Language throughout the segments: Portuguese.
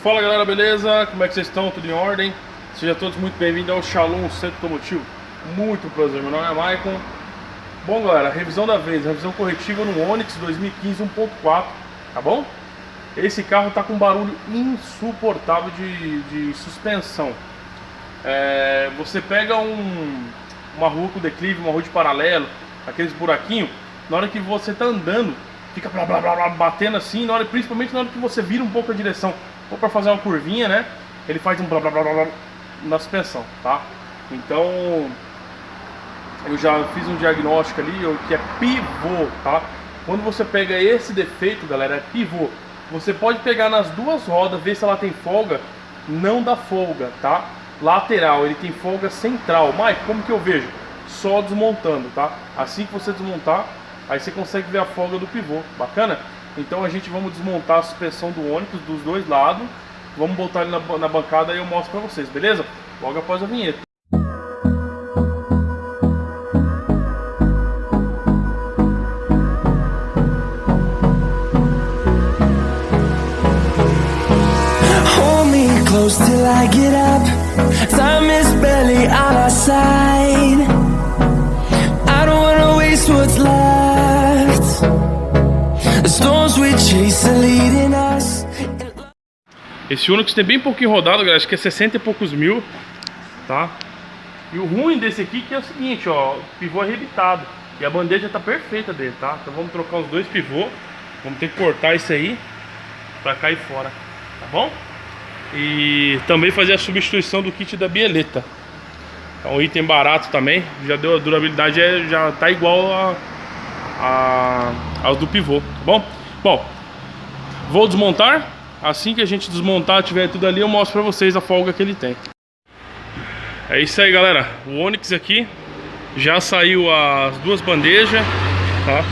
Fala galera, beleza? Como é que vocês estão? Tudo em ordem? Sejam todos muito bem-vindos ao Shalom Centro Automotivo. Muito prazer, meu nome é Maicon. Bom galera, revisão da vez, revisão corretiva no Onix 2015 1.4, tá bom? Esse carro tá com um barulho insuportável de suspensão. Você pega uma rua com declive, uma rua de paralelo, aqueles buraquinhos, na hora que você tá andando, fica blá, blá, blá, blá, batendo assim, principalmente na hora que você vira um pouco a direção, ou para fazer uma curvinha, né? Ele faz um blá, blá, blá, blá, blá na suspensão, tá? Então, eu já fiz um diagnóstico ali, que é pivô, tá? Quando você pega esse defeito, galera, é pivô. Você pode pegar nas duas rodas, ver se ela tem folga, não dá folga, tá? Lateral, ele tem folga central. Mas como que eu vejo? Só desmontando, tá? Assim que você desmontar, aí você consegue ver a folga do pivô. Bacana? Então a gente vamos desmontar a suspensão do Onix dos dois lados. Vamos botar ele na bancada e eu mostro pra vocês, beleza? Logo após a vinheta. Hold me close till I get up. Time is barely on our side. I don't wanna waste what's left. The storms we chase are leading us. Esse Onix tem bem pouquinho rodado, galera. Acho que é 60 e poucos mil, tá? E o ruim desse aqui que é o seguinte, ó, o pivô arrebitado. E a bandeja tá perfeita dele, tá? Então vamos trocar os dois pivôs. Vamos ter que cortar isso aí pra cair fora, tá bom? E também fazer a substituição do kit da bieleta. É um item barato também. Já deu a durabilidade, já tá igual aos do pivô, tá bom? Bom, vou desmontar. Assim que a gente desmontar, tiver tudo ali, eu mostro pra vocês a folga que ele tem. É isso aí, galera. O Onix aqui já saiu as duas bandejas, tá?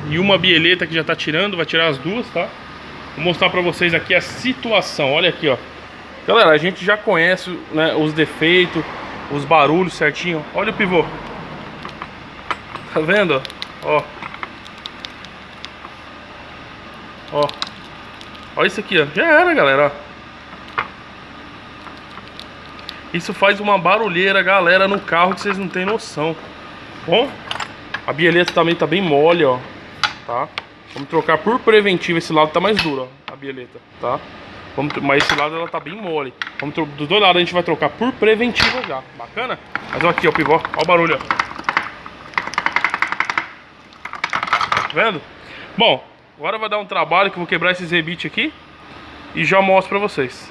E uma bieleta que já tá tirando, vai tirar as duas, tá? Vou mostrar pra vocês aqui a situação. Olha aqui, ó. Galera, a gente já conhece, né, os defeitos, os barulhos certinho. Olha o pivô. Tá vendo? Ó. Ó, olha isso aqui, ó. Já era, galera, ó. Isso faz uma barulheira, galera, no carro que vocês não tem noção. Bom, a bieleta também tá bem mole, ó. Tá? Vamos trocar por preventivo. Esse lado tá mais duro, ó, a bieleta, tá? Mas esse lado ela tá bem mole. Dos dois lados a gente vai trocar por preventivo já. Bacana? Mas ó aqui, ó, o pivô. Ó o barulho, ó. Tá vendo? Bom, agora vai dar um trabalho que eu vou quebrar esses rebites aqui e já mostro pra vocês.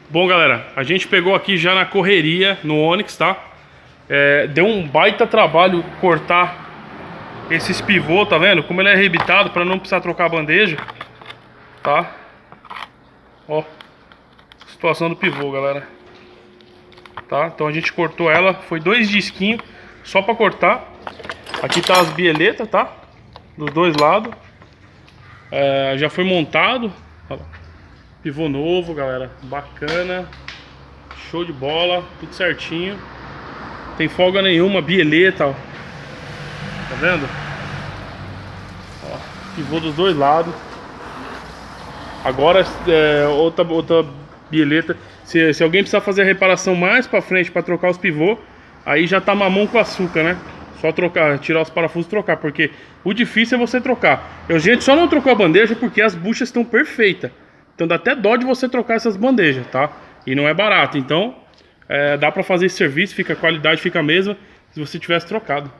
Bom, galera, a gente pegou aqui já na correria no Onix, tá? Deu um baita trabalho cortar esses pivôs, tá vendo? Como ele é arrebitado, pra não precisar trocar a bandeja, tá? Ó, situação do pivô, galera. Tá? Então a gente cortou ela, foi 2 disquinhos só pra cortar. Aqui tá as bieletas, tá? Dos dois lados. Já foi montado. Pivô novo, galera. Bacana. Show de bola. Tudo certinho. Tem folga nenhuma. Bieleta, ó. Tá vendo? Ó, pivô dos dois lados. Agora outra bieleta. Se alguém precisar fazer a reparação mais pra frente pra trocar os pivôs, aí já tá mamão com açúcar, né? Só trocar, tirar os parafusos e trocar, porque o difícil é você trocar. A gente só não trocou a bandeja porque as buchas estão perfeitas. Então dá até dó de você trocar essas bandejas, tá? E não é barato, então dá pra fazer esse serviço, a qualidade fica a mesma se você tivesse trocado.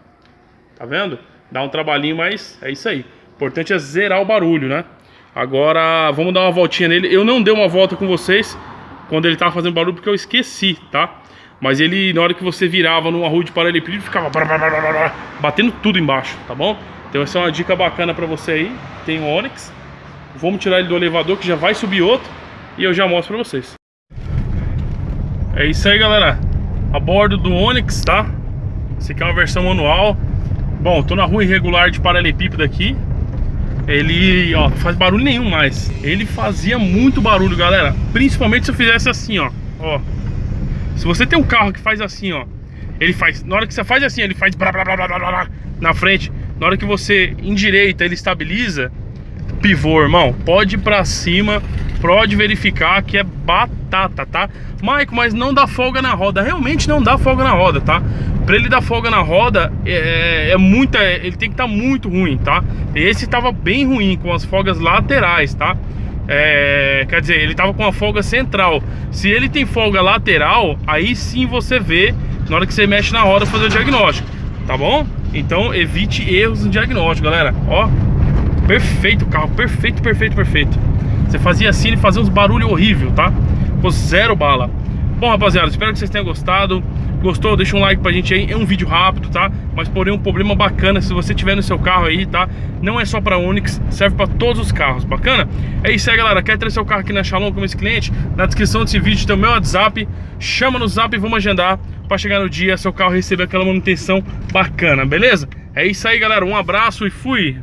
Tá vendo? Dá um trabalhinho, mas é isso aí. O importante é zerar o barulho, né? Agora vamos dar uma voltinha nele. Eu não dei uma volta com vocês quando ele tava fazendo barulho porque eu esqueci, tá? Mas ele, na hora que você virava numa rua de paralelepípedo, ficava batendo tudo embaixo, tá bom? Então essa é uma dica bacana pra você aí. Tem um Onix. Vamos tirar ele do elevador que já vai subir outro e eu já mostro pra vocês. É isso aí, galera. A bordo do Onix, tá? Essa aqui é uma versão manual. Bom, tô na rua irregular de paralelepípedo aqui. Ele, ó, não faz barulho nenhum mais. Ele fazia muito barulho, galera. Principalmente se eu fizesse assim, ó. Ó. Se você tem um carro que faz assim, ó, ele faz, na hora que você faz assim, ele faz blá, blá, blá, blá, blá, na frente. Na hora que você endireita, ele estabiliza, pivô, irmão, pode ir pra cima, pode verificar que é batata, tá? Maico, mas não dá folga na roda. Realmente não dá folga na roda, tá? Pra ele dar folga na roda, ele tem que estar muito ruim, tá? Esse tava bem ruim, com as folgas laterais, tá? Quer dizer, ele tava com a folga central. Se ele tem folga lateral, aí sim você vê na hora que você mexe na roda fazer o diagnóstico, tá bom? Então evite erros no diagnóstico, galera. Ó, perfeito o carro, perfeito, perfeito, perfeito. Você fazia assim, ele fazia uns barulhos horríveis, tá? Ficou zero bala. Bom, rapaziada, espero que vocês tenham gostado. Gostou? Deixa um like pra gente aí. É um vídeo rápido, tá? Mas porém um problema bacana se você tiver no seu carro aí, tá? Não é só pra Onix, serve pra todos os carros. Bacana? É isso aí, galera. Quer ter seu carro aqui na Shalom como esse cliente? Na descrição desse vídeo tem o meu WhatsApp. Chama no Zap e vamos agendar pra chegar no dia seu carro receber aquela manutenção bacana, beleza? É isso aí, galera. Um abraço e fui!